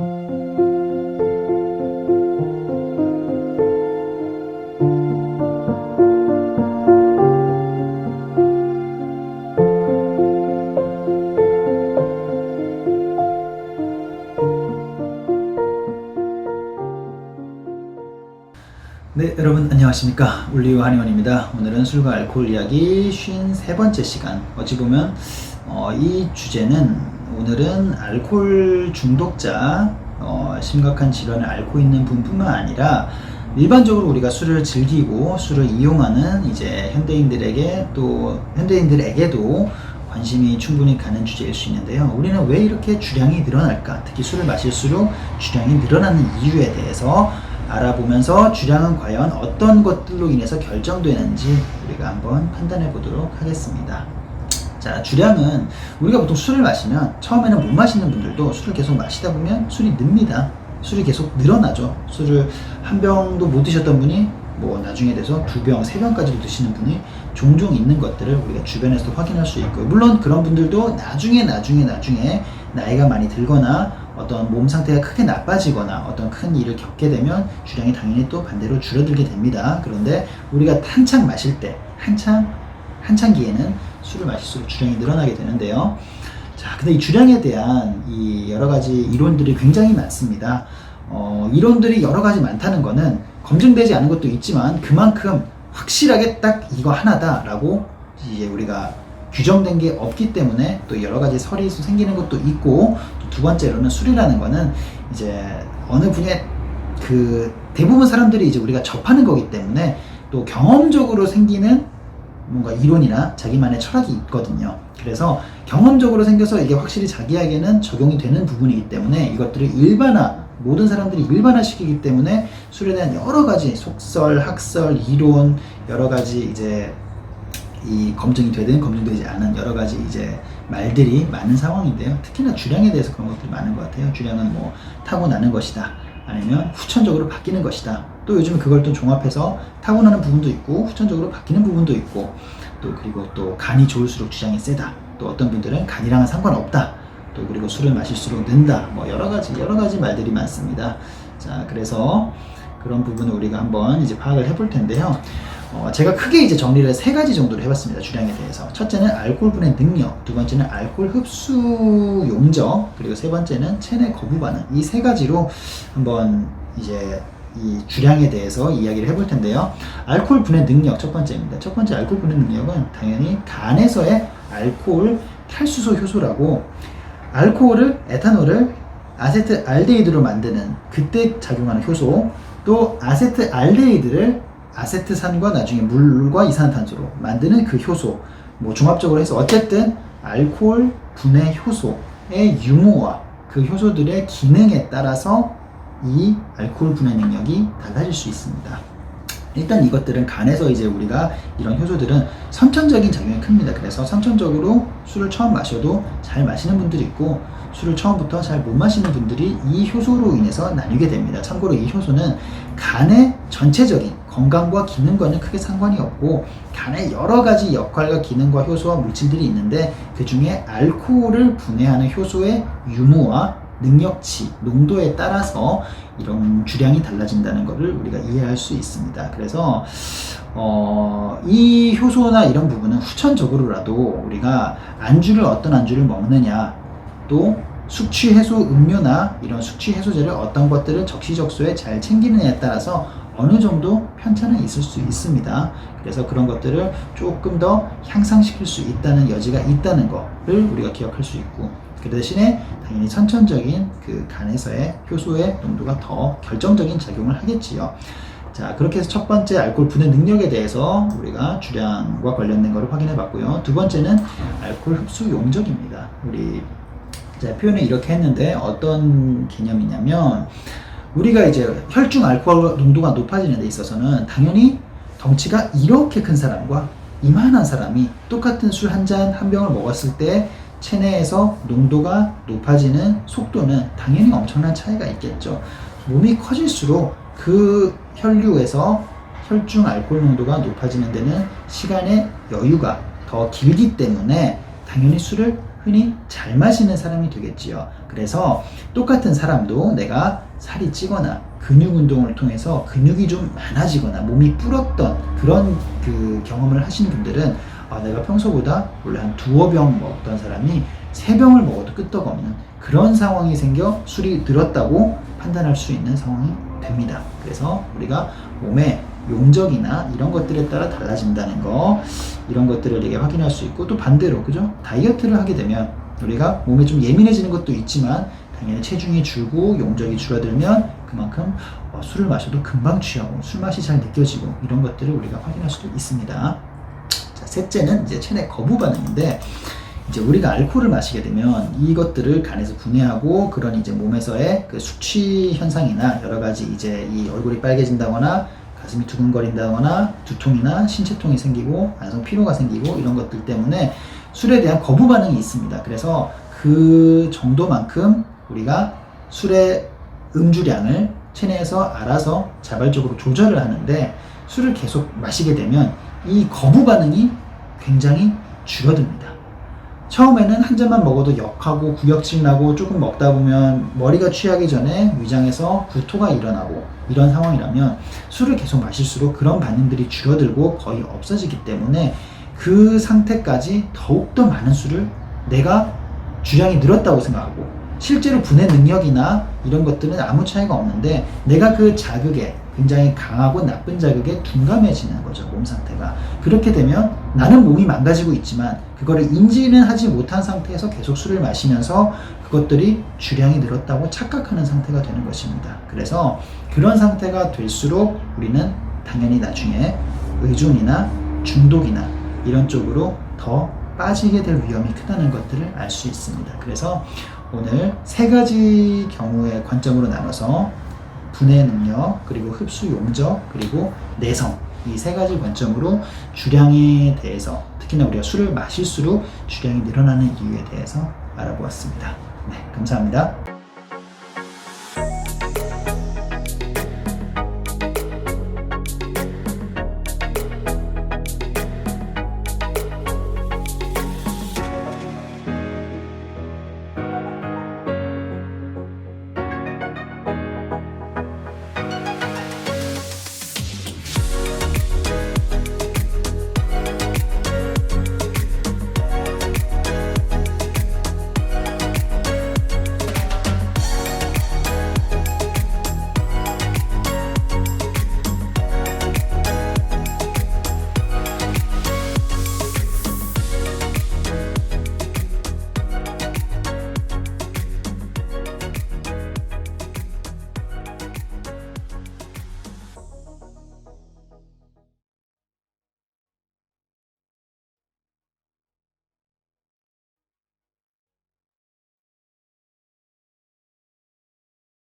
네, 여러분 안녕하십니까. 올리브 한의원입니다. 오늘은 술과 알코올 이야기 53번째 시간. 어찌 보면 이 주제는 오늘은 알코올 중독자, 심각한 질환을 앓고 있는 분뿐만 아니라 일반적으로 우리가 술을 즐기고 술을 이용하는 이제 현대인들에게도 관심이 충분히 가는 주제일 수 있는데요. 우리는 왜 이렇게 주량이 늘어날까? 특히 술을 마실수록 주량이 늘어나는 이유에 대해서 알아보면서 주량은 과연 어떤 것들로 인해서 결정되는지 우리가 한번 판단해 보도록 하겠습니다. 자, 주량은 우리가 보통 술을 마시면 처음에는 못 마시는 분들도 술을 계속 마시다 보면 술이 늡니다. 술이 계속 늘어나죠. 술을 한 병도 못 드셨던 분이 뭐 나중에 돼서 2병, 3병까지도 드시는 분이 종종 있는 것들을 우리가 주변에서도 확인할 수 있고요. 물론 그런 분들도 나중에 나이가 많이 들거나 어떤 몸 상태가 크게 나빠지거나 어떤 큰 일을 겪게 되면 주량이 당연히 또 반대로 줄어들게 됩니다. 그런데 우리가 한창 마실 때, 한창기에는 술을 마실수록 주량이 늘어나게 되는데요. 자, 근데 이 주량에 대한 이 여러 가지 이론들이 굉장히 많습니다. 이론들이 여러 가지 많다는 거는 검증되지 않은 것도 있지만 그만큼 확실하게 딱 이거 하나다라고 이제 우리가 규정된 게 없기 때문에 또 여러 가지 설이 생기는 것도 있고, 또 두 번째로는 술이라는 거는 이제 어느 분의 대부분 사람들이 이제 우리가 접하는 거기 때문에 또 경험적으로 생기는 뭔가 이론이나 자기만의 철학이 있거든요. 그래서 경험적으로 생겨서 이게 확실히 자기에게는 적용이 되는 부분이기 때문에 이것들을 모든 사람들이 일반화시키기 때문에 술에 대한 여러 가지 속설, 학설, 이론, 여러 가지 이제 이 검증이 되든 검증되지 않은 여러 가지 이제 말들이 많은 상황인데요. 특히나 주량에 대해서 그런 것들이 많은 것 같아요. 주량은 뭐 타고나는 것이다, 아니면 후천적으로 바뀌는 것이다. 또 요즘 그걸 또 종합해서 타고나는 부분도 있고 후천적으로 바뀌는 부분도 있고, 또 그리고 또 간이 좋을수록 주량이 세다. 또 어떤 분들은 간이랑은 상관없다. 또 그리고 술을 마실수록 는다. 뭐 여러 가지 말들이 많습니다. 자, 그래서 그런 부분을 우리가 한번 이제 파악을 해볼 텐데요. 제가 크게 이제 정리를 3가지 정도로 해봤습니다. 주량에 대해서. 첫째는 알코올 분해 능력, 두 번째는 알코올 흡수 용적, 그리고 세 번째는 체내 거부 반응. 이 3가지로 한번 이제 이 주량에 대해서 이야기를 해볼 텐데요. 알코올 분해 능력 첫 번째입니다. 첫 번째 알코올 분해 능력은 당연히 간에서의 알코올 탈수소 효소라고, 알코올을, 에탄올을 아세트알데히드로 만드는 그때 작용하는 효소, 또 아세트알데히드를 아세트산과 나중에 물과 이산화탄소로 만드는 그 효소, 뭐 종합적으로 해서 어쨌든 알코올 분해 효소의 유무와 그 효소들의 기능에 따라서 이 알코올 분해 능력이 달라질 수 있습니다. 일단 이것들은 간에서 이제 우리가 이런 효소들은 선천적인 작용이 큽니다. 그래서 선천적으로 술을 처음 마셔도 잘 마시는 분들이 있고, 술을 처음부터 잘 못 마시는 분들이 이 효소로 인해서 나뉘게 됩니다. 참고로 이 효소는 간의 전체적인 건강과 기능과는 크게 상관이 없고, 간의 여러 가지 역할과 기능과 효소와 물질들이 있는데 그 중에 알코올을 분해하는 효소의 유무와 능력치, 농도에 따라서 이런 주량이 달라진다는 것을 우리가 이해할 수 있습니다. 그래서 이 효소나 이런 부분은 후천적으로라도 우리가 어떤 안주를 먹느냐, 또 숙취 해소 음료나 이런 숙취 해소제를 어떤 것들을 적시적소에 잘 챙기느냐에 따라서 어느 정도 편차는 있을 수 있습니다. 그래서 그런 것들을 조금 더 향상시킬 수 있다는 여지가 있다는 것을 우리가 기억할 수 있고, 그 대신에 당연히 선천적인 그 간에서의 효소의 농도가 더 결정적인 작용을 하겠지요. 자, 그렇게 해서 첫 번째 알코올 분해 능력에 대해서 우리가 주량과 관련된 것을 확인해 봤고요. 두 번째는 알코올 흡수 용적입니다. 우리 표현을 이렇게 했는데 어떤 개념이냐면, 우리가 이제 혈중 알코올 농도가 높아지는 데 있어서는 당연히 덩치가 이렇게 큰 사람과 이만한 사람이 똑같은 술 한 잔, 한 병을 먹었을 때 체내에서 농도가 높아지는 속도는 당연히 엄청난 차이가 있겠죠. 몸이 커질수록 그 혈류에서 혈중 알코올 농도가 높아지는 데는 시간의 여유가 더 길기 때문에 당연히 술을 흔히 잘 마시는 사람이 되겠지요. 그래서 똑같은 사람도 내가 살이 찌거나 근육 운동을 통해서 근육이 좀 많아지거나 몸이 불었던 그런 그 경험을 하시는 분들은 내가 평소보다 원래 한 2-5병 먹던 사람이 3병을 먹어도 끄떡없는 그런 상황이 생겨 술이 들었다고 판단할 수 있는 상황이 됩니다. 그래서 우리가 몸의 용적이나 이런 것들에 따라 달라진다는 거, 이런 것들을 되게 확인할 수 있고, 또 반대로 그죠? 다이어트를 하게 되면 우리가 몸에 좀 예민해지는 것도 있지만 당연히 체중이 줄고 용적이 줄어들면 그만큼 술을 마셔도 금방 취하고 술 맛이 잘 느껴지고 이런 것들을 우리가 확인할 수도 있습니다. 자, 셋째는 이제 체내 거부 반응인데, 이제 우리가 알코올을 마시게 되면 이것들을 간에서 분해하고 그런 이제 몸에서의 그 숙취 현상이나 여러 가지 이제 이 얼굴이 빨개진다거나 가슴이 두근거린다거나 두통이나 신체통이 생기고 만성 피로가 생기고 이런 것들 때문에 술에 대한 거부 반응이 있습니다. 그래서 그 정도만큼 우리가 술의 음주량을 체내에서 알아서 자발적으로 조절을 하는데, 술을 계속 마시게 되면 이 거부 반응이 굉장히 줄어듭니다. 처음에는 한 잔만 먹어도 역하고 구역질 나고 조금 먹다 보면 머리가 취하기 전에 위장에서 구토가 일어나고 이런 상황이라면 술을 계속 마실수록 그런 반응들이 줄어들고 거의 없어지기 때문에 그 상태까지 더욱더 많은 술을 내가 주량이 늘었다고 생각하고, 실제로 분해 능력이나 이런 것들은 아무 차이가 없는데 내가 그 자극에 굉장히 강하고 나쁜 자극에 둔감해지는 거죠, 몸 상태가. 그렇게 되면 나는 몸이 망가지고 있지만 그거를 인지는 하지 못한 상태에서 계속 술을 마시면서 그것들이 주량이 늘었다고 착각하는 상태가 되는 것입니다. 그래서 그런 상태가 될수록 우리는 당연히 나중에 의존이나 중독이나 이런 쪽으로 더 빠지게 될 위험이 크다는 것들을 알 수 있습니다. 그래서 오늘 3가지 경우의 관점으로 나눠서 분해 능력, 그리고 흡수 용적, 그리고 내성, 이 3가지 관점으로 주량에 대해서, 특히나 우리가 술을 마실수록 주량이 늘어나는 이유에 대해서 알아보았습니다. 네, 감사합니다.